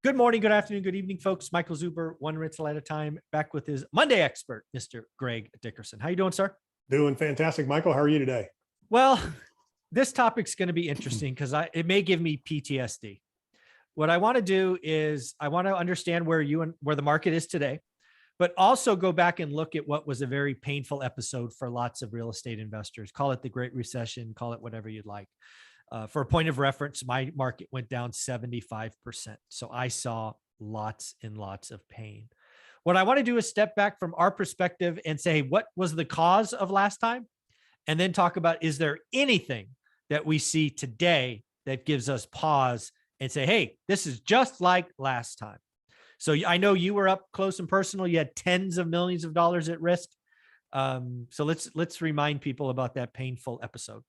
Good morning, good afternoon, good evening, folks. Michael Zuber, one rental at a time, back with his Monday expert, Mr. Greg Dickerson. How you doing, sir? Doing fantastic. Michael, how are you today? Well, this topic's going to be interesting because it may give me PTSD. What I want to do is I want to understand where the market is today, but also go back and look at what was a very painful episode for lots of real estate investors. Call it the Great Recession, call it whatever you'd like. For a point of reference, my market went down 75%. So I saw lots and lots of pain. What I want to do is step back from our perspective and say, what was the cause of last time? And then talk about, is there anything that we see today that gives us pause and say, hey, this is just like last time. So I know you were up close and personal. You had tens of millions of dollars at risk. So let's remind people about that painful episode.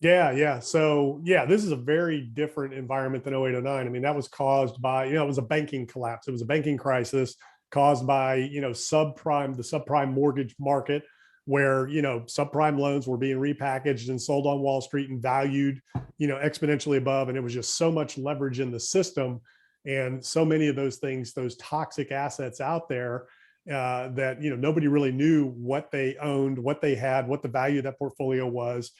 Yeah. So this is a very different environment than 08, 09. I mean, that was caused by, it was a banking collapse. It was a banking crisis caused by, the subprime mortgage market where, subprime loans were being repackaged and sold on Wall Street and valued, exponentially above. And it was just so much leverage in the system. And so many of those things, those toxic assets out there that, nobody really knew what they owned, what they had, what the value of that portfolio was.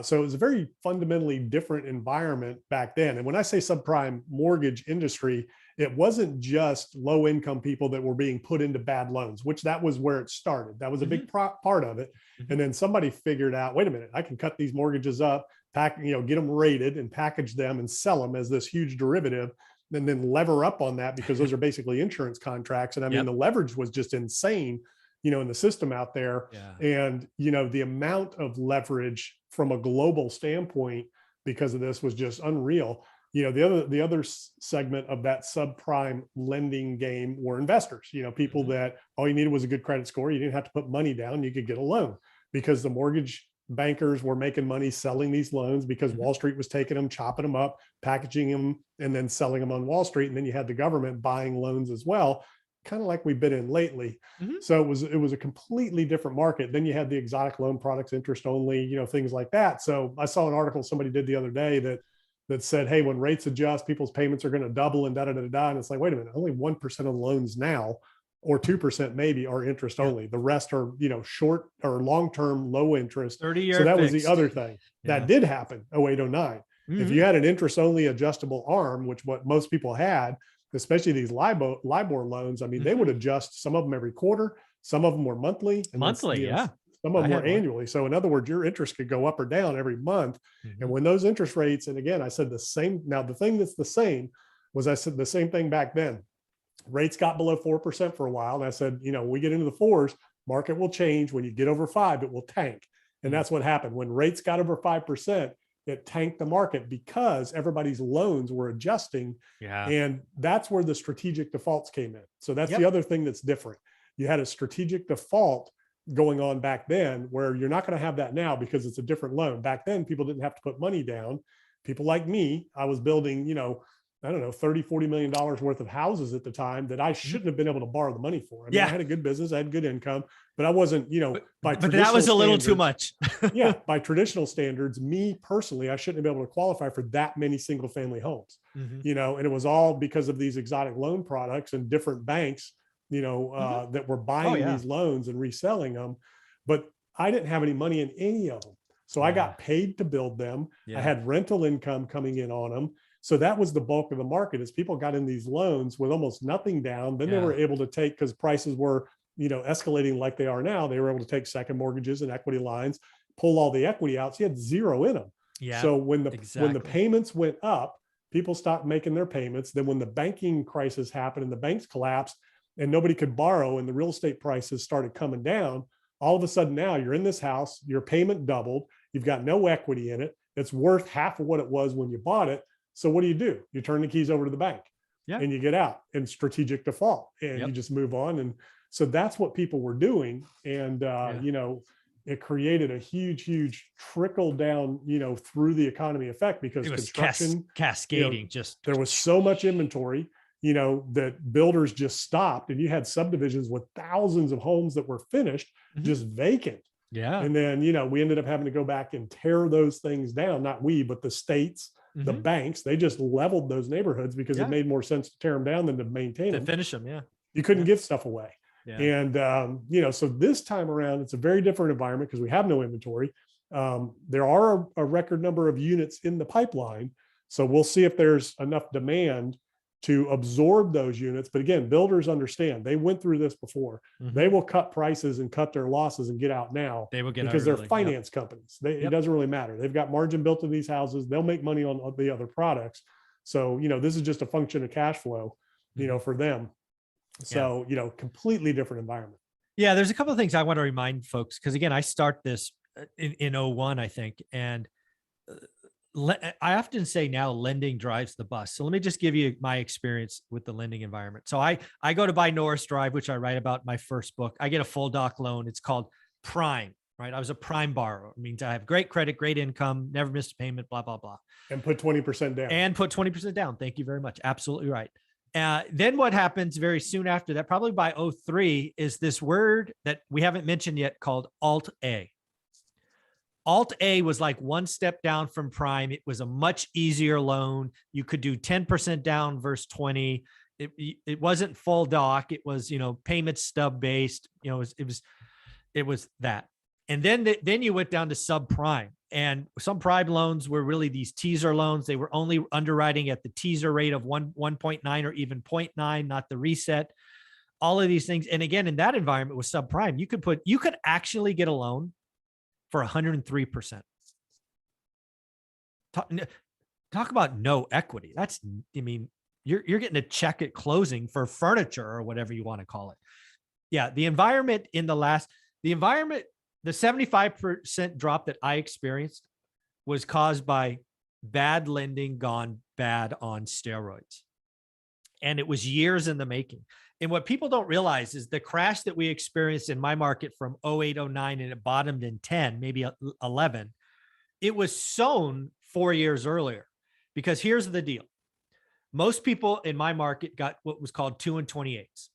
So it was a very fundamentally different environment back then. And when I say subprime mortgage industry, it wasn't just low income people that were being put into bad loans, which that was where it started. That was a big part of it. And then somebody figured out, wait a minute, I can cut these mortgages up, get them rated and package them and sell them as this huge derivative, and then lever up on that because those are basically insurance contracts. And I mean, the leverage was just insane, in the system out there. And, the amount of leverage from a global standpoint because of this was just unreal. The other segment of that subprime lending game were investors, people that all you needed was a good credit score. You didn't have to put money down. You could get a loan because the mortgage bankers were making money selling these loans because Wall Street was taking them, chopping them up, packaging them, and then selling them on Wall Street. And then you had the government buying loans as well, kind of like we've been in lately. So it was a completely different market. Then you had the exotic loan products, interest only, things like that. So I saw an article somebody did the other day that said, hey, when rates adjust, people's payments are going to double and da. And it's like, wait a minute, only 1% of the loans now, or 2% maybe, are interest only. The rest are, short or long-term low interest. 30-year So that fixed. was the other thing that did happen, 08, 09. If you had an interest only adjustable arm, which what most people had, especially these LIBOR loans, I mean, they would adjust some of them every quarter. Some of them were monthly. And Monthly, some of them were annually. So in other words, your interest could go up or down every month. And when those interest rates, and again, I said the same. Now, the thing that's the same was I said the same thing back then. Rates got below 4% for a while. And I said, we get into the fours, market will change. When you get over 5, it will tank. And that's what happened. When rates got over 5%, it tanked the market because everybody's loans were adjusting. And that's where the strategic defaults came in. So that's the other thing that's different. You had a strategic default going on back then where you're not going to have that now because it's a different loan. Back then, people didn't have to put money down. People like me, I was building, I don't know, $30-40 million worth of houses at the time that I shouldn't have been able to borrow the money for. I mean, I had a good business, I had good income, but I wasn't, but that was a little too much. By traditional standards, me personally, I shouldn't have been able to qualify for that many single family homes, and it was all because of these exotic loan products and different banks, that were buying these loans and reselling them. But I didn't have any money in any of them. So I got paid to build them. I had rental income coming in on them. So that was the bulk of the market, as people got in these loans with almost nothing down. Then they were able to take, because prices were, escalating like they are now, they were able to take second mortgages and equity lines, pull all the equity out. So you had zero in them. So when the payments went up, people stopped making their payments. Then when the banking crisis happened and the banks collapsed and nobody could borrow and the real estate prices started coming down, all of a sudden now you're in this house, your payment doubled, you've got no equity in it. It's worth half of what it was when you bought it. So what do? You turn the keys over to the bank and you get out in strategic default and you just move on. And so that's what people were doing. And, it created a huge trickle down, through the economy effect because construction cascading, there was so much inventory, that builders just stopped, and you had subdivisions with thousands of homes that were finished, just vacant. And then, we ended up having to go back and tear those things down. Not we, but the states, The Mhm. banks, they just leveled those neighborhoods because it Yeah. made more sense to tear them down than to maintain To them. finish them. Yeah. You couldn't Yeah. give stuff away. Yeah. And, so this time around, it's a very different environment because we have no inventory. There are a record number of units in the pipeline. So we'll see if there's enough demand to absorb those units. But again, builders understand, they went through this before. They Mhm. will cut prices and cut their losses and get out now They will get out because they're early. Yep. finance companies. It Yep. doesn't really matter. They've got margin built in these houses. They'll make money on the other products. So, this is just a function of cash flow, Mhm. for them. Yeah. So, completely different environment. Yeah. There's a couple of things I want to remind folks because again, I start this in 01, I think, and I often say now lending drives the bus. So let me just give you my experience with the lending environment. So I go to buy Norris Drive, which I write about in my first book. I get a full doc loan. It's called Prime, right? I was a prime borrower. It means I have great credit, great income, never missed a payment, blah, blah, blah. And put 20% down. And put 20% down. Thank you very much. Absolutely right. Then what happens very soon after that, probably by 03, is this word that we haven't mentioned yet called Alt A. Alt A was like one step down from prime. It was a much easier loan. You could do 10% down versus 20. It wasn't full doc. It was, payment stub based, it was that. And then you went down to subprime, and subprime loans were really these teaser loans. They were only underwriting at the teaser rate of 1.9 or even 0.9, not the reset, all of these things. And again, in that environment with subprime, you could actually get a loan for 103%. Talk about no equity. You're getting a check at closing for furniture or whatever you want to call it. Yeah. The 75% drop that I experienced was caused by bad lending gone bad on steroids. And it was years in the making. And what people don't realize is the crash that we experienced in my market from 08, 09, and it bottomed in 10, maybe 11, it was sown 4 years earlier. Because here's the deal. Most people in my market got what was called 2 and 28s.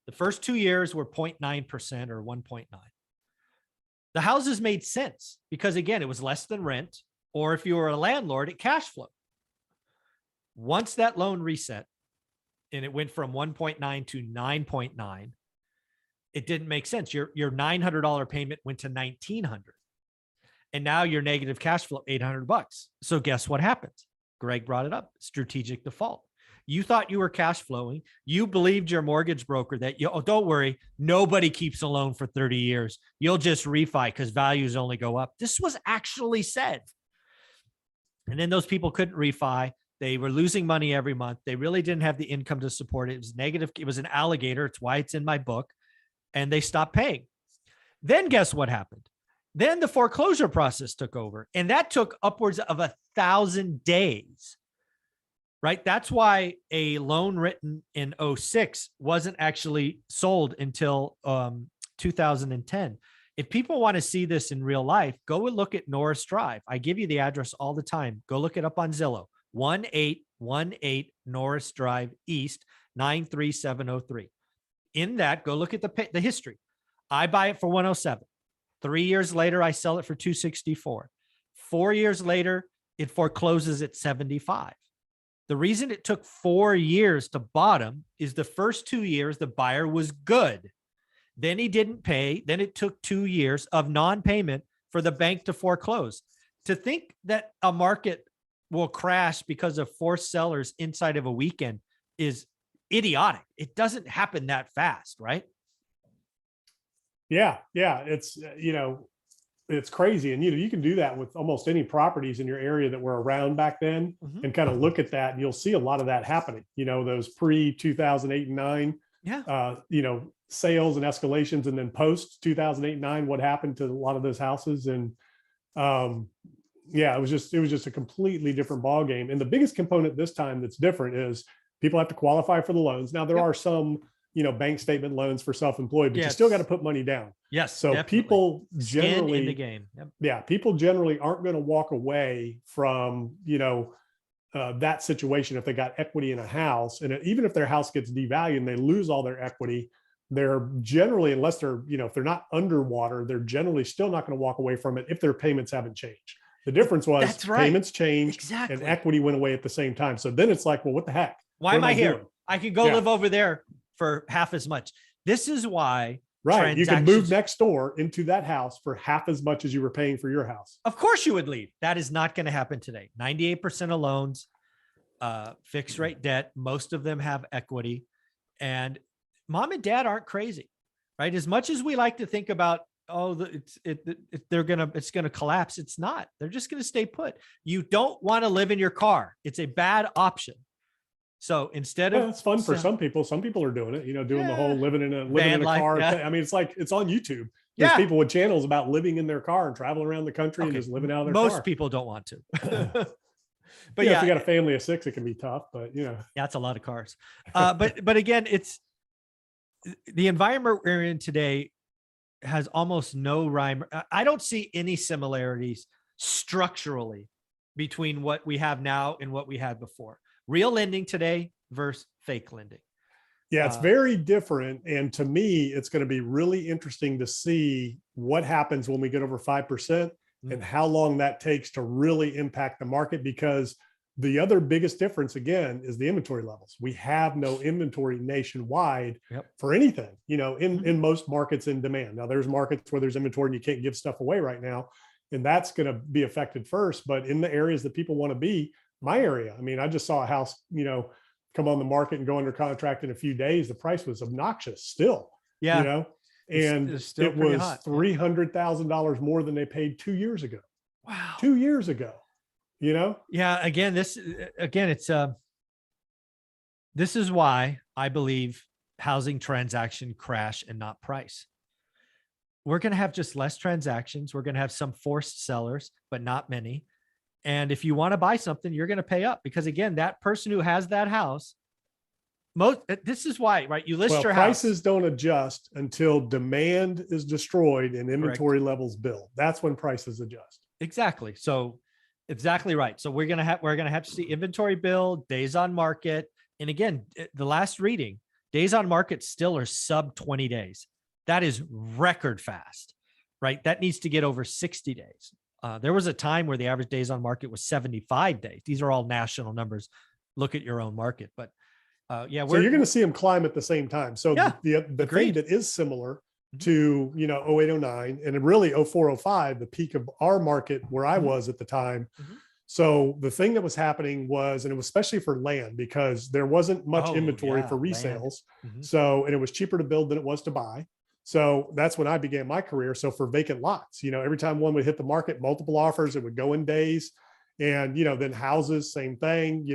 The first 2 years were 0.9% or 1.9. The houses made sense because, again, it was less than rent, or if you were a landlord, it cash flowed. Once that loan reset, and it went from 1.9 to 9.9, it didn't make sense. Your $900 payment went to $1,900. And now your negative cash flow, $800. So guess what happens? Greg brought it up, strategic default. You thought you were cash flowing. You believed your mortgage broker that don't worry, nobody keeps a loan for 30 years. You'll just refi because values only go up. This was actually said. And then those people couldn't refi. They were losing money every month. They really didn't have the income to support it. It was negative. It was an alligator. It's why it's in my book. And they stopped paying. Then guess what happened? Then the foreclosure process took over. And that took upwards of 1,000 days. Right? That's why a loan written in 06 wasn't actually sold until 2010. If people want to see this in real life, go and look at Norris Drive. I give you the address all the time. Go look it up on Zillow. 1818 Norris Drive East, 93703. In that, go look at the history. I buy it for 107. 3 years later, I sell it for 264. 4 years later, it forecloses at 75. The reason it took 4 years to bottom is the first 2 years, the buyer was good. Then he didn't pay. Then it took 2 years of non-payment for the bank to foreclose. To think that a market will crash because of forced sellers inside of a weekend is idiotic. It doesn't happen that fast, right? Yeah. It's crazy. And, you can do that with almost any properties in your area that were around back then and kind of look at that. And you'll see a lot of that happening, those pre 2008 and 9, sales and escalations. And then post 2008, 9, what happened to a lot of those houses. And it was just a completely different ball game. And the biggest component this time that's different is people have to qualify for the loans. Now there are some, bank statement loans for self-employed, but you still got to put money down. Yes. So definitely. people generally in the game. Yep. Yeah. People generally aren't going to walk away from, that situation if they got equity in a house. And even if their house gets devalued and they lose all their equity, they're generally, unless they're, if they're not underwater, they're generally still not going to walk away from it if their payments haven't changed. The difference was That's right. payments changed and Exactly. equity went away at the same time. So then it's like, well, what the heck? Why What am I here? doing? I can go live over there for half as much. This is why Right. You can move next door into that house for half as much as you were paying for your house. Of course you would leave. That is not going to happen today. 98% of loans, fixed rate debt. Most of them have equity, and mom and dad aren't crazy, right? As much as we like to think about, oh, it's going to collapse. It's not. They're just going to stay put. You don't want to live in your car. It's a bad option. So instead of, it's fun for some people. Some people are doing it, doing the whole living in a life, car. yeah. I mean, it's on YouTube. There's people with channels about living in their car and traveling around the country and just living out of their car. Most people don't want to. But if you got a family of 6, it can be tough, but that's a lot of cars. But again, it's the environment we're in today has almost no rhyme. I don't see any similarities structurally between what we have now and what we had before. Real lending today versus fake lending. Yeah, it's very different. And to me, it's going to be really interesting to see what happens when we get over 5% and how long that takes to really impact the market, because the other biggest difference, again, is the inventory levels. We have no inventory nationwide for anything, in most markets in demand. Now, there's markets where there's inventory and you can't give stuff away right now, and that's going to be affected first. But in the areas that people want to be, my area, I mean, I just saw a house, come on the market and go under contract in a few days. The price was obnoxious still, and it was $300,000 more than they paid 2 years ago. Wow. 2 years ago, Yeah. Again, this is why I believe housing transaction crash and not price. We're going to have just less transactions. We're going to have some forced sellers, but not many. And if you want to buy something, you're going to pay up, because again, that person who has that house, this is why, right? You list your house. Prices don't adjust until demand is destroyed and inventory levels build. That's when prices adjust. Exactly. So exactly right. So we're going to have to see inventory build, days on market. And again, the last reading, days on market still are sub 20 days. That is record fast, right? That needs to get over 60 days. There was a time where the average days on market was 75 days. These are all national numbers. Look at your own market. But so you're going to see them climb at the same time. So the thing that is similar to, 08, 09, and really 04, 05, the peak of our market where I was at the time. So the thing that was happening was, and it was especially for land, because there wasn't much inventory for resales. So, and it was cheaper to build than it was to buy. So that's when I began my career. So for vacant lots, every time one would hit the market, multiple offers, it would go in days. And, then houses, same thing,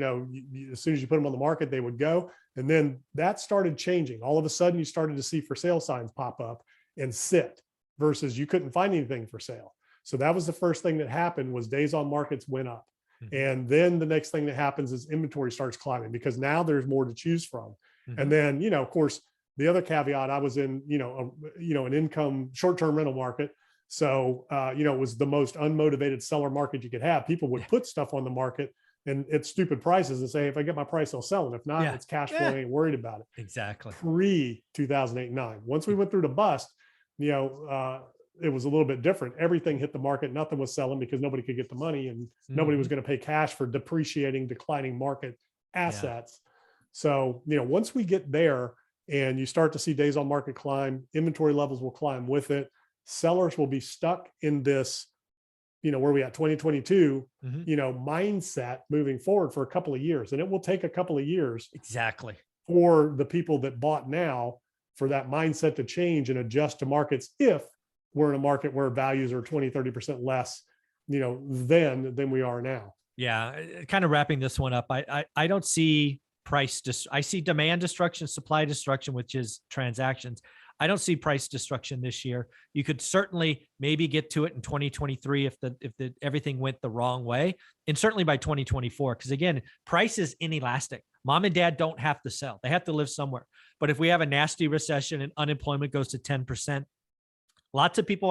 as soon as you put them on the market, they would go. And then that started changing. All of a sudden you started to see for sale signs pop up and sit, versus you couldn't find anything for sale. So that was the first thing that happened, was days on markets went up. And then the next thing that happens is inventory starts climbing, because now there's more to choose from. And then, of course, the other caveat, I was in, an income short-term rental market. So, it was the most unmotivated seller market you could have. People would put stuff on the market and at stupid prices and say, if I get my price, I'll sell it. If not, it's cash flow. I ain't worried about it. Exactly. Pre 2008-9. Once we went through the bust, it was a little bit different. Everything hit the market. Nothing was selling because nobody could get the money, and nobody was going to pay cash for depreciating, declining market assets. So, once we get there and you start to see days on market climb, inventory levels will climb with it. Sellers will be stuck in this, where we at 2022, mindset moving forward for a couple of years. And it will take a couple of years for the people that bought now for that mindset to change and adjust to markets, if we're in a market where values are 20, 30% less, than we are now. Yeah. Kind of wrapping this one up. I don't see I see demand destruction, supply destruction, which is transactions. I don't see price destruction this year. You could certainly maybe get to it in 2023 if everything went the wrong way, and certainly by 2024, because again, price is inelastic. Mom and dad don't have to sell; they have to live somewhere. But if we have a nasty recession and unemployment goes to 10%, lots of people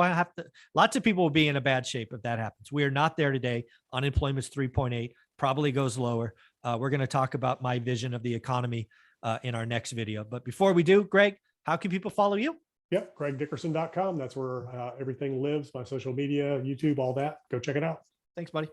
will be in a bad shape if that happens. We are not there today. Unemployment's 3.8, probably goes lower. We're going to talk about my vision of the economy in our next video. But before we do, Greg, how can people follow you? Yep. GregDickerson.com. That's where everything lives. My social media, YouTube, all that. Go check it out. Thanks, buddy.